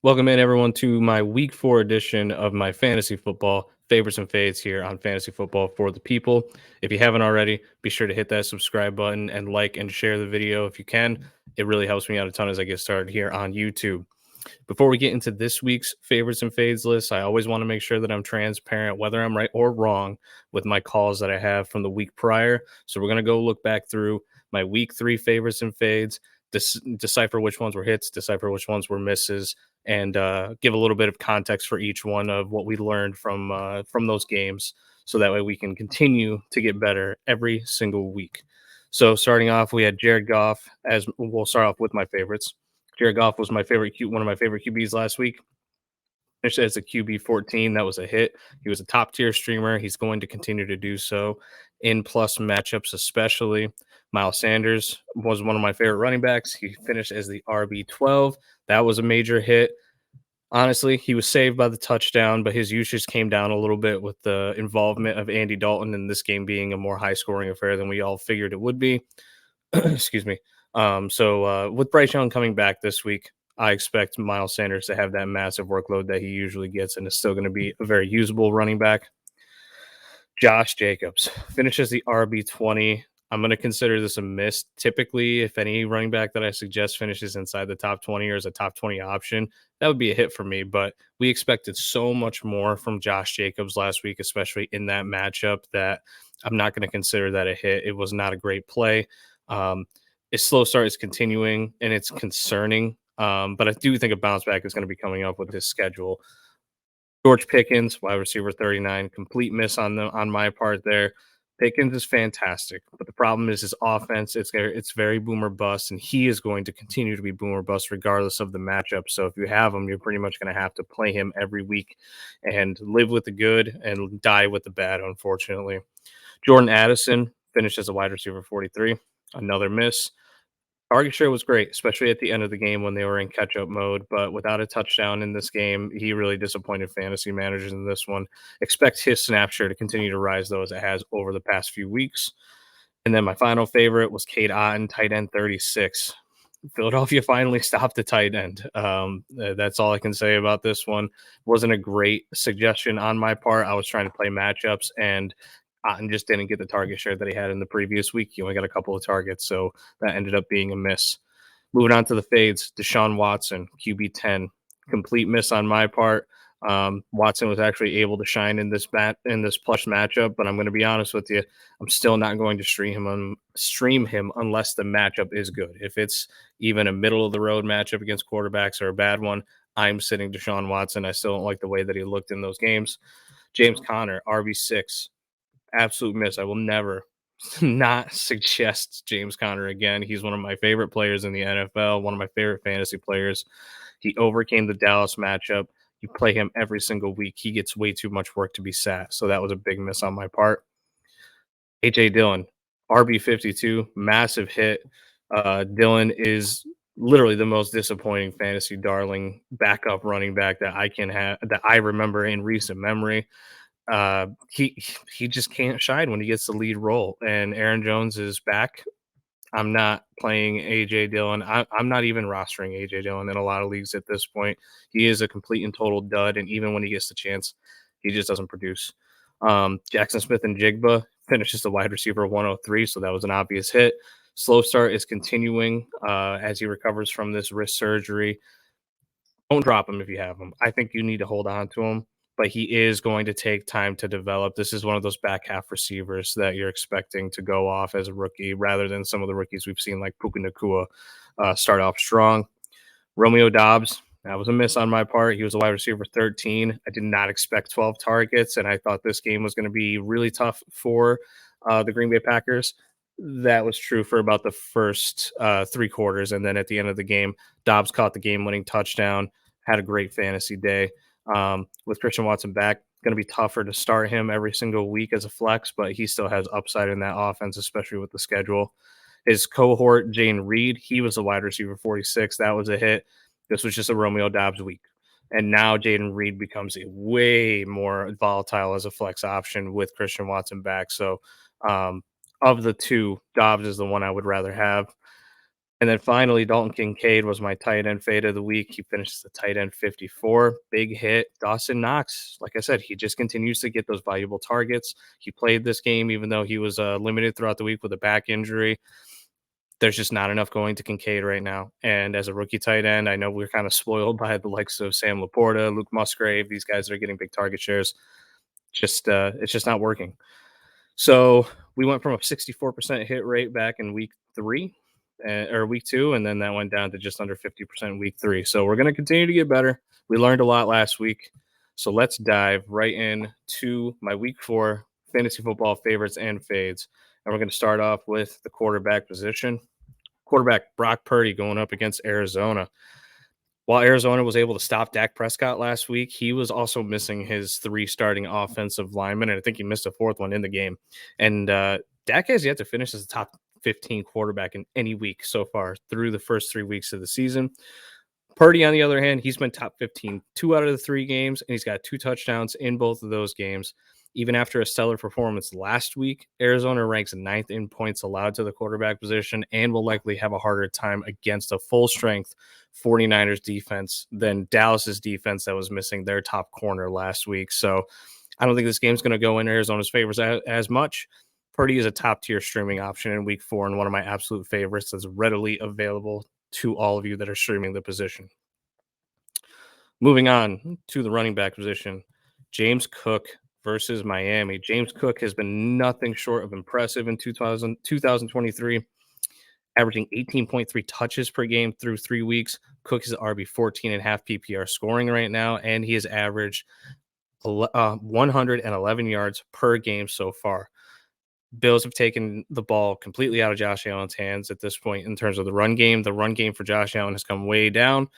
Welcome in, everyone, to my week 4 edition of my fantasy football favorites and fades here on Fantasy Football for the People. If you haven't already, be sure to hit that subscribe button and like and share the video if you can. It really helps me out a ton as I get started here on YouTube. Before we get into this week's favorites and fades list, I always want to make sure that I'm transparent, whether I'm right or wrong, with my calls that I have from the week prior. So we're going to go look back through my week 3 favorites and fades, decipher which ones were hits, decipher which ones were misses, and give a little bit of context for each one of what we learned from those games, so that way we can continue to get better every single week. So starting off, we had Jared Goff. As we'll start off with my favorites. Jared Goff was one of my favorite QBs last week. Finished as a QB 14. That was a hit. He was a top tier streamer. He's going to continue to do so in plus matchups, especially. Miles Sanders was one of my favorite running backs. He finished as the RB12. That was a major hit. Honestly, he was saved by the touchdown, but his usage came down a little bit with the involvement of Andy Dalton in this game being a more high scoring affair than we all figured it would be. Excuse me. So with Bryce Young coming back this week, I expect Miles Sanders to have that massive workload that he usually gets, and is still going to be a very usable running back. Josh Jacobs finishes the RB20. I'm going to consider this a miss. Typically, if any running back that I suggest finishes inside the top 20 or is a top 20 option, that would be a hit for me. But we expected so much more from Josh Jacobs last week, especially in that matchup, that I'm not going to consider that a hit. It was not a great play. His slow start is continuing, and it's concerning. But I do think a bounce back is going to be coming up with his schedule. George Pickens, wide receiver 39, complete miss on my part there. Pickens is fantastic, but the problem is his offense. It's very boomer bust, and he is going to continue to be boomer bust regardless of the matchup. So if you have him, you're pretty much going to have to play him every week and live with the good and die with the bad, unfortunately. Jordan Addison finished as a wide receiver 43, another miss. Target share was great, especially at the end of the game when they were in catch-up mode, but without a touchdown in this game, he really disappointed fantasy managers in this one. Expect his snap share to continue to rise, though, as it has over the past few weeks. And then my final favorite was Cade Otton, tight end 36. Philadelphia finally stopped the tight end. That's all I can say about this one. Wasn't a great suggestion on my part. I was trying to play matchups, and Otten just didn't get the target share that he had in the previous week. He only got a couple of targets, so that ended up being a miss. Moving on to the fades, Deshaun Watson, QB 10, complete miss on my part. Watson was actually able to shine in this plush matchup, but I'm going to be honest with you, I'm still not going to stream him unless the matchup is good. If it's even a middle of the road matchup against quarterbacks or a bad one, I'm sitting Deshaun Watson. I still don't like the way that he looked in those games. James Conner, RB6, absolute miss. I will never not suggest James Conner again. He's one of my favorite players in the NFL, one of my favorite fantasy players. He overcame the Dallas matchup. You play him every single week. He gets way too much work to be sat. So that was a big miss on my part. AJ Dillon, RB52, massive hit. Dillon is literally the most disappointing fantasy darling backup running back that I remember in recent memory. He just can't shine when he gets the lead role, and Aaron Jones is back. I'm not playing AJ Dillon. I'm not even rostering AJ Dillon in a lot of leagues at this point. He is a complete and total dud, and even when he gets the chance, he just doesn't produce. Jackson Smith and Jigba finishes the wide receiver 103, so that was an obvious hit. Slow start is continuing as he recovers from this wrist surgery. Don't drop him if you have him. I think you need to hold on to him, but he is going to take time to develop. This is one of those back half receivers that you're expecting to go off as a rookie rather than some of the rookies we've seen like Puka Nacua start off strong. Romeo Doubs, that was a miss on my part. He was a wide receiver 13. I did not expect 12 targets, and I thought this game was going to be really tough for the Green Bay Packers. That was true for about the first 3 quarters, and then at the end of the game, Dobbs caught the game-winning touchdown, had a great fantasy day. With Christian Watson back, going to be tougher to start him every single week as a flex, but he still has upside in that offense, especially with the schedule. His cohort, Jane Reed, he was a wide receiver 46. That was a hit. This was just a Romeo Doubs week. And now Jaden Reed becomes a way more volatile as a flex option with Christian Watson back. So of the two, Dobbs is the one I would rather have. And then finally, Dalton Kincaid was my tight end fade of the week. He finishes the tight end 54. Big hit. Dawson Knox, like I said, he just continues to get those valuable targets. He played this game even though he was limited throughout the week with a back injury. There's just not enough going to Kincaid right now. And as a rookie tight end, I know we're kind of spoiled by the likes of Sam Laporta, Luke Musgrave. These guys are getting big target shares. It's just not working. So we went from a 64% hit rate back in week 3 or week 2, and then that went down to just under 50% week 3. So we're going to continue to get better. We learned a lot last week. So let's dive right in to my week 4 fantasy football favorites and fades. And we're going to start off with the quarterback position. Quarterback Brock Purdy going up against Arizona. While Arizona was able to stop Dak Prescott last week, he was also missing his 3 starting offensive linemen, and I think he missed a 4th one in the game. And Dak has yet to finish as a top 15 quarterback in any week so far through the first 3 weeks of the season. Purdy, on the other hand, he's been top 15 2 out of the 3 games, and he's got 2 touchdowns in both of those games. Even after a stellar performance last week, Arizona ranks 9th in points allowed to the quarterback position and will likely have a harder time against a full-strength 49ers defense than Dallas's defense that was missing their top corner last week. So I don't think this game's going to go in Arizona's favors as much. Purdy is a top-tier streaming option in week 4 and one of my absolute favorites that's readily available to all of you that are streaming the position. Moving on to the running back position, James Cook versus Miami. James Cook has been nothing short of impressive in 2023, averaging 18.3 touches per game through 3 weeks. Cook is RB 14.5 PPR scoring right now, and he has averaged 111 yards per game so far. Bills have taken the ball completely out of Josh Allen's hands at this point in terms of the run game. The run game for Josh Allen has come way down,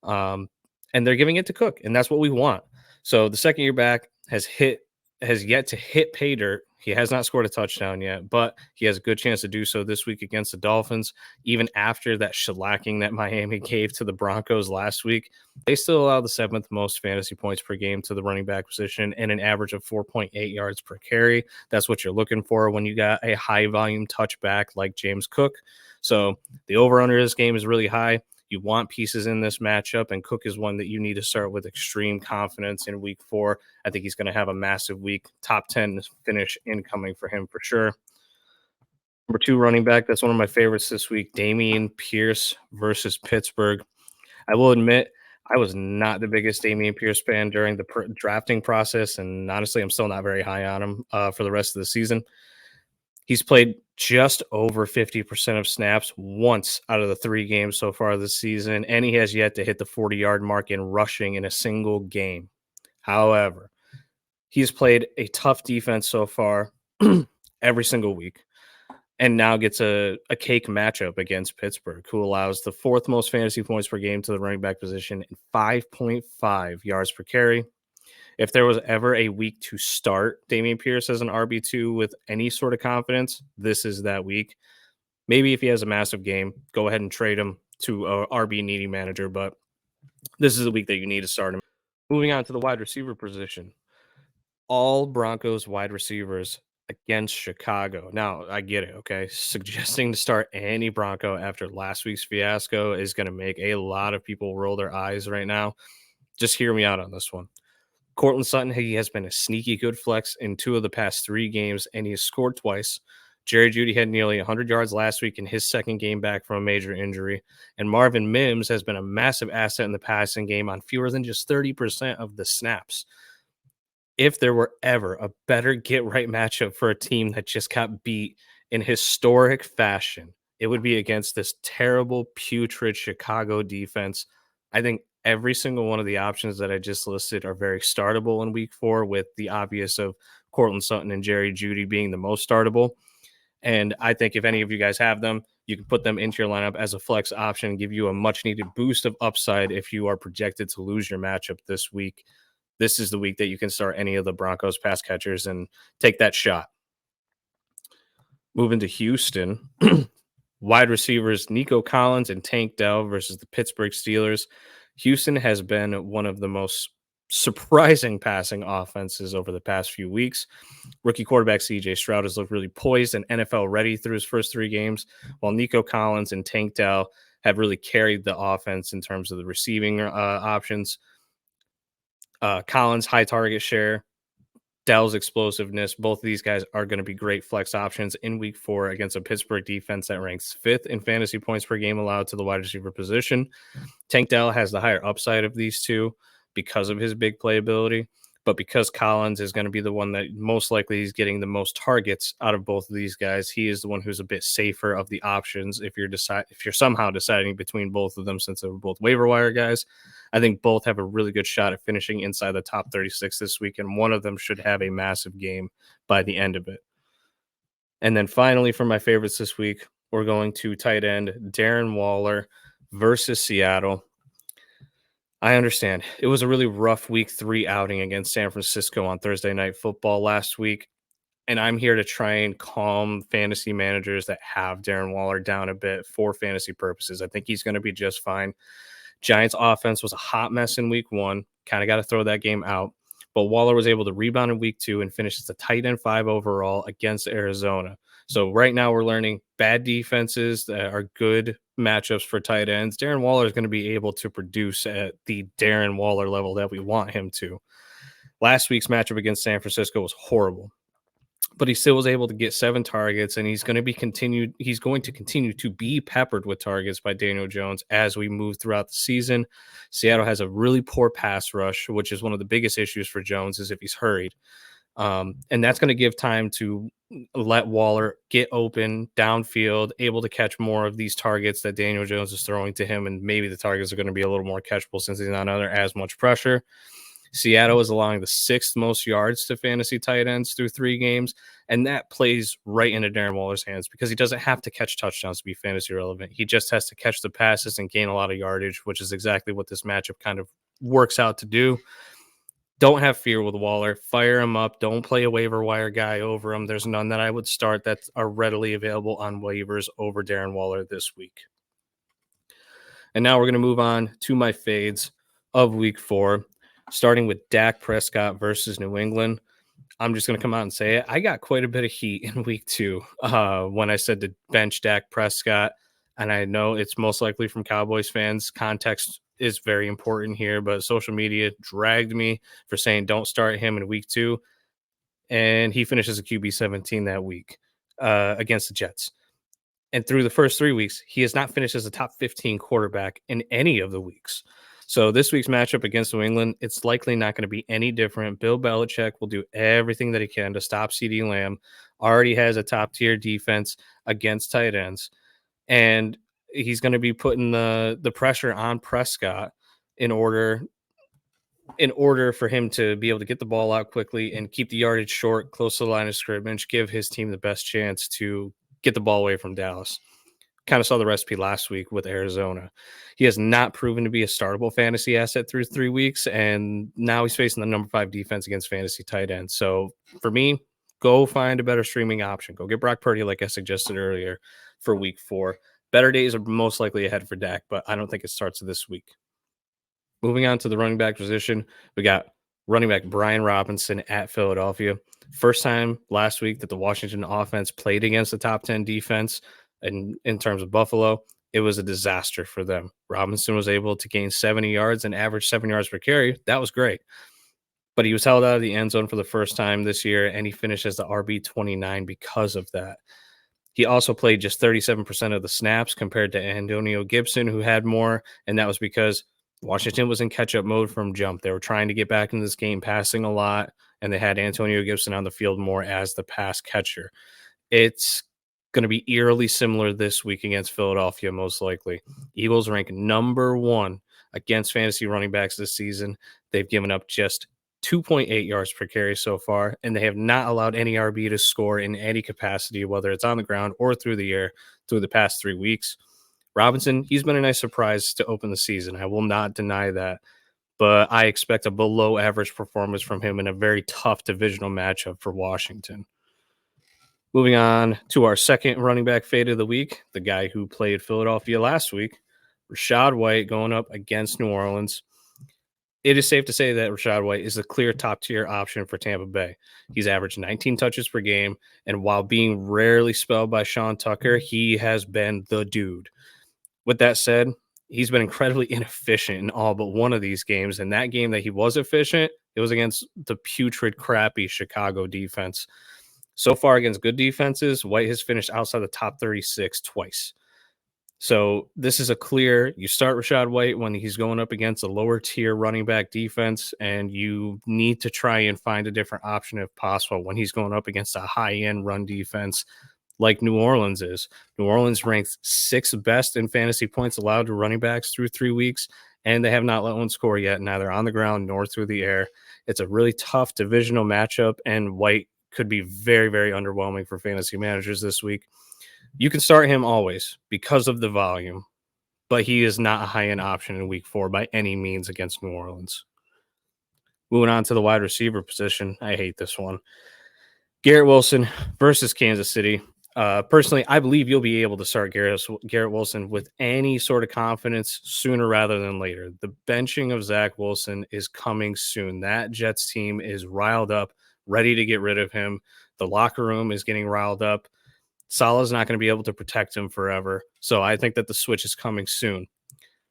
and they're giving it to Cook, and that's what we want. So the second year back has yet to hit pay dirt. He has not scored a touchdown yet, but he has a good chance to do so this week against the Dolphins. Even after that shellacking that Miami gave to the Broncos last week, they still allow the 7th most fantasy points per game to the running back position and an average of 4.8 yards per carry. That's what you're looking for when you got a high volume touchback like James Cook. So the over-under this game is really high. You want pieces in this matchup, and Cook is one that you need to start with extreme confidence in week 4. I think he's going to have a massive week. Top 10 finish incoming for him for sure. Number 2 running back, that's one of my favorites this week, Damien Pierce versus Pittsburgh. I will admit, I was not the biggest Damien Pierce fan during the drafting process, and honestly, I'm still not very high on him for the rest of the season. He's played just over 50% of snaps once out of the 3 games so far this season, and he has yet to hit the 40-yard mark in rushing in a single game. However, he's played a tough defense so far every single week, and now gets a cake matchup against Pittsburgh, who allows the 4th most fantasy points per game to the running back position and 5.5 yards per carry. If there was ever a week to start Damien Pierce as an RB2 with any sort of confidence, this is that week. Maybe if he has a massive game, go ahead and trade him to a RB needy manager, but this is the week that you need to start him. Moving on to the wide receiver position. All Broncos wide receivers against Chicago. Now, I get it, okay? Suggesting to start any Bronco after last week's fiasco is going to make a lot of people roll their eyes right now. Just hear me out on this one. Courtland Sutton, he has been a sneaky good flex in 2 of the past 3 games, and he has scored twice. Jerry Jeudy had nearly 100 yards last week in his second game back from a major injury. And Marvin Mims has been a massive asset in the passing game on fewer than just 30% of the snaps. If there were ever a better get-right matchup for a team that just got beat in historic fashion, it would be against this terrible, putrid Chicago defense. I think every single one of the options that I just listed are very startable in week 4, with the obvious of Courtland Sutton and Jerry Jeudy being the most startable. And I think if any of you guys have them, you can put them into your lineup as a flex option and give you a much needed boost of upside if you are projected to lose your matchup this week. This is the week that you can start any of the Broncos pass catchers and take that shot. Moving to Houston, wide receivers Nico Collins and Tank Dell versus the Pittsburgh Steelers. Houston has been one of the most surprising passing offenses over the past few weeks. Rookie quarterback CJ Stroud has looked really poised and NFL ready through his first 3 games, while Nico Collins and Tank Dell have really carried the offense in terms of the receiving options. Collins' high target share, Dell's explosiveness. Both of these guys are going to be great flex options in week 4 against a Pittsburgh defense that ranks 5th in fantasy points per game allowed to the wide receiver position. Tank Dell has the higher upside of these two because of his big playability, but because Collins is going to be the one that most likely is getting the most targets out of both of these guys, he is the one who's a bit safer of the options if you're somehow deciding between both of them, since they were both waiver wire guys. I think both have a really good shot at finishing inside the top 36 this week, and one of them should have a massive game by the end of it. And then finally, for my favorites this week, we're going to tight end Darren Waller versus Seattle. I understand. It was a really rough week 3 outing against San Francisco on Thursday Night Football last week, and I'm here to try and calm fantasy managers that have Darren Waller down a bit for fantasy purposes. I think he's going to be just fine. Giants offense was a hot mess in week 1. Kind of got to throw that game out. But Waller was able to rebound in week 2 and finish as a tight end 5 overall against Arizona. So right now we're learning bad defenses that are good matchups for tight ends. Darren Waller is going to be able to produce at the Darren Waller level that we want him to. Last week's matchup against San Francisco was horrible, but he still was able to get 7 targets, and he's going to continue to be peppered with targets by Daniel Jones as we move throughout the season. Seattle has a really poor pass rush, which is one of the biggest issues for Jones, is if he's hurried. And that's going to give time to let Waller get open downfield, able to catch more of these targets that Daniel Jones is throwing to him, and maybe the targets are going to be a little more catchable since he's not under as much pressure. Seattle is allowing the 6th most yards to fantasy tight ends through 3 games, and that plays right into Darren Waller's hands because he doesn't have to catch touchdowns to be fantasy relevant. He just has to catch the passes and gain a lot of yardage, which is exactly what this matchup kind of works out to do. Don't have fear with Waller. Fire him up. Don't play a waiver wire guy over him. There's none that I would start that are readily available on waivers over Darren Waller this week. And now we're going to move on to my fades of week 4, starting with Dak Prescott versus New England. I'm just going to come out and say it. I got quite a bit of heat in week 2 when I said to bench Dak Prescott. And I know it's most likely from Cowboys fans. Context is very important here, but social media dragged me for saying don't start him in week 2. And he finishes a QB 17 that week against the Jets. And through the first 3 weeks, he has not finished as a top 15 quarterback in any of the weeks. So this week's matchup against New England, it's likely not going to be any different. Bill Belichick will do everything that he can to stop CeeDee Lamb. Already has a top-tier defense against tight ends. And he's going to be putting the pressure on Prescott in order for him to be able to get the ball out quickly and keep the yardage short, close to the line of scrimmage, give his team the best chance to get the ball away from Dallas. Kind of saw the recipe last week with Arizona. He has not proven to be a startable fantasy asset through 3 weeks, and now he's facing the number 5 defense against fantasy tight ends. So for me, go find a better streaming option. Go get Brock Purdy, like I suggested earlier, for week 4. Better days are most likely ahead for Dak, but I don't think it starts this week. Moving on to the running back position, we got running back Brian Robinson at Philadelphia. First time last week that the Washington offense played against the top 10 defense. And in terms of Buffalo, it was a disaster for them. Robinson was able to gain 70 yards and average 7 yards per carry. That was great. But he was held out of the end zone for the first time this year, and he finished as the RB29 because of that. He also played just 37% of the snaps compared to Antonio Gibson, who had more, and that was because Washington was in catch-up mode from jump. They were trying to get back into this game, passing a lot, and they had Antonio Gibson on the field more as the pass catcher. It's going to be eerily similar this week against Philadelphia, most likely. Eagles rank number 1 against fantasy running backs this season. They've given up just 2.8 yards per carry so far, and they have not allowed any RB to score in any capacity, whether it's on the ground or through the air, through the past 3 weeks. Robinson, he's been a nice surprise to open the season. I will not deny that, but I expect a below average performance from him in a very tough divisional matchup for Washington. Moving on to our second running back fade of the week, the guy who played Philadelphia last week, Rachaad White, going up against New Orleans. It is safe to say that Rachaad White is the clear top tier option for Tampa Bay. He's averaged 19 touches per game, and while being rarely spelled by Sean Tucker, he has been the dude. With that said, he's been incredibly inefficient in all but one of these games. And that game that he was efficient, it was against the putrid, crappy Chicago defense. So far against good defenses, White has finished outside the top 36 twice. So this is a clear, you start Rachaad White when he's going up against a lower tier running back defense, and you need to try and find a different option if possible when he's going up against a high-end run defense like New Orleans is. New Orleans ranks sixth best in fantasy points allowed to running backs through 3 weeks, and they have not let one score yet, neither on the ground nor through the air. It's a really tough divisional matchup, and White could be very, very underwhelming for fantasy managers this week. You can start him always because of the volume, but he is not a high-end option in week 4 by any means against New Orleans. Moving on to the wide receiver position. I hate this one. Garrett Wilson versus Kansas City. Personally, I believe you'll be able to start Garrett Wilson with any sort of confidence sooner rather than later. The benching of Zach Wilson is coming soon. That Jets team is riled up, ready to get rid of him. The locker room is getting riled up. Salah's not going to be able to protect him forever. So I think that the switch is coming soon.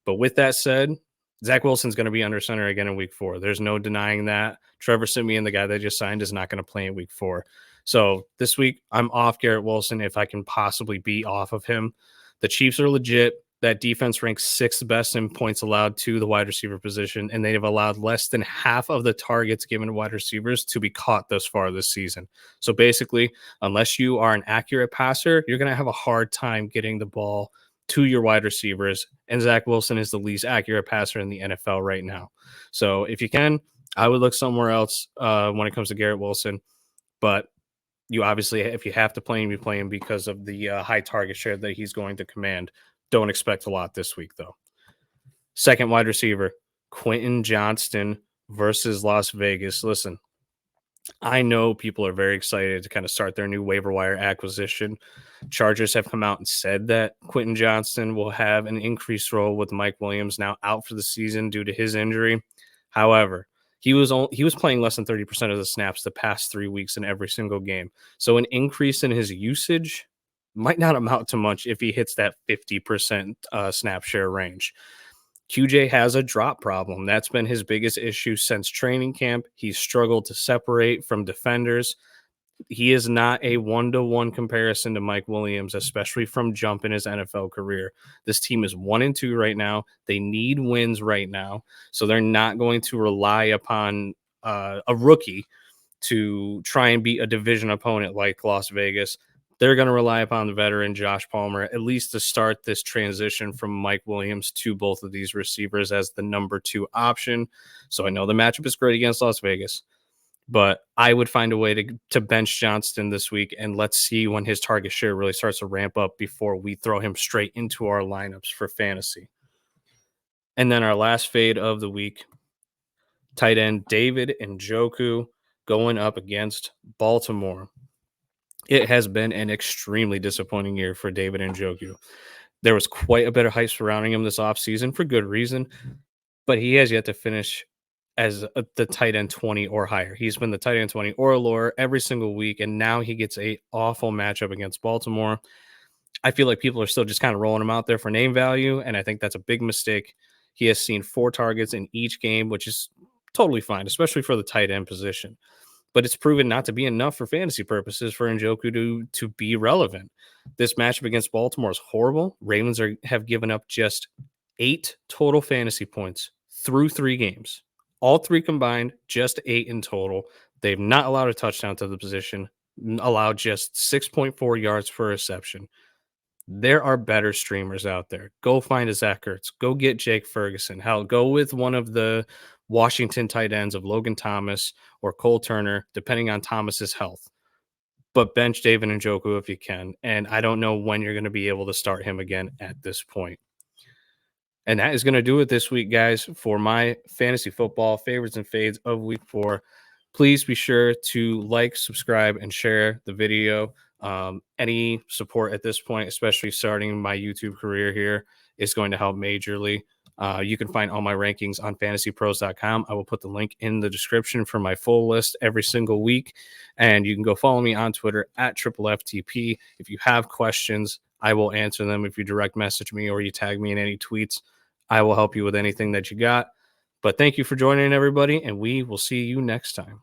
But with that said, Zach Wilson's going to be under center again in week 4. There's no denying that. Trevor Siemian, the guy they just signed, is not going to play in week 4. So this week, I'm off Garrett Wilson if I can possibly be off of him. The Chiefs are legit. That defense ranks 6th best in points allowed to the wide receiver position, and they have allowed less than half of the targets given to wide receivers to be caught thus far this season. So basically, unless you are an accurate passer, you're going to have a hard time getting the ball to your wide receivers, and Zach Wilson is the least accurate passer in the NFL right now. So if you can, I would look somewhere else when it comes to Garrett Wilson, but you obviously, if you have to play him, you play him because of the high target share that he's going to command. Don't expect a lot this week, though. Second wide receiver, Quentin Johnston versus Las Vegas. Listen, I know people are very excited to kind of start their new waiver wire acquisition. Chargers have come out and said that Quentin Johnston will have an increased role with Mike Williams now out for the season due to his injury. However, he was playing less than 30% of the snaps the past 3 weeks in every single game. So an increase in his usage might not amount to much if he hits that 50% snap share range. QJ has a drop problem. That's been his biggest issue since training camp. He's struggled to separate from defenders. He is not a one-to-one comparison to Mike Williams, especially from jump in his NFL career. This team is 1-2 right now. They need wins right now. So they're not going to rely upon a rookie to try and beat a division opponent like Las Vegas. They're going to rely upon the veteran Josh Palmer, at least to start this transition from Mike Williams to both of these receivers as the number 2 option. So I know the matchup is great against Las Vegas, but I would find a way to bench Johnston this week, and let's see when his target share really starts to ramp up before we throw him straight into our lineups for fantasy. And then our last fade of the week, tight end David Njoku going up against Baltimore. It has been an extremely disappointing year for David Njoku. There was quite a bit of hype surrounding him this offseason for good reason, but he has yet to finish as the tight end 20 or higher. He's been the tight end 20 or lower every single week, and now he gets a awful matchup against Baltimore. I feel like people are still just kind of rolling him out there for name value, and I think that's a big mistake. He has seen 4 targets in each game, which is totally fine, especially for the tight end position. But it's proven not to be enough for fantasy purposes for Njoku to be relevant. This matchup against Baltimore is horrible. Ravens have given up just 8 total fantasy points through 3 games. All 3 combined, just 8 in total. They've not allowed a touchdown to the position, allowed just 6.4 yards per reception. There are better streamers out there. Go find a Zach Ertz. Go get Jake Ferguson. Hell, go with one of the Washington tight ends of Logan Thomas or Cole Turner, depending on Thomas's health. But bench David Njoku if you can. And I don't know when you're going to be able to start him again at this point. And that is going to do it this week, guys, for my fantasy football favorites and fades of week 4. Please be sure to like, subscribe, and share the video. Any support at this point, especially starting my YouTube career here, is going to help majorly. You can find all my rankings on fantasypros.com. I will put the link in the description for my full list every single week. And you can go follow me on Twitter at FFTP. If you have questions, I will answer them. If you direct message me or you tag me in any tweets, I will help you with anything that you got. But thank you for joining, everybody, and we will see you next time.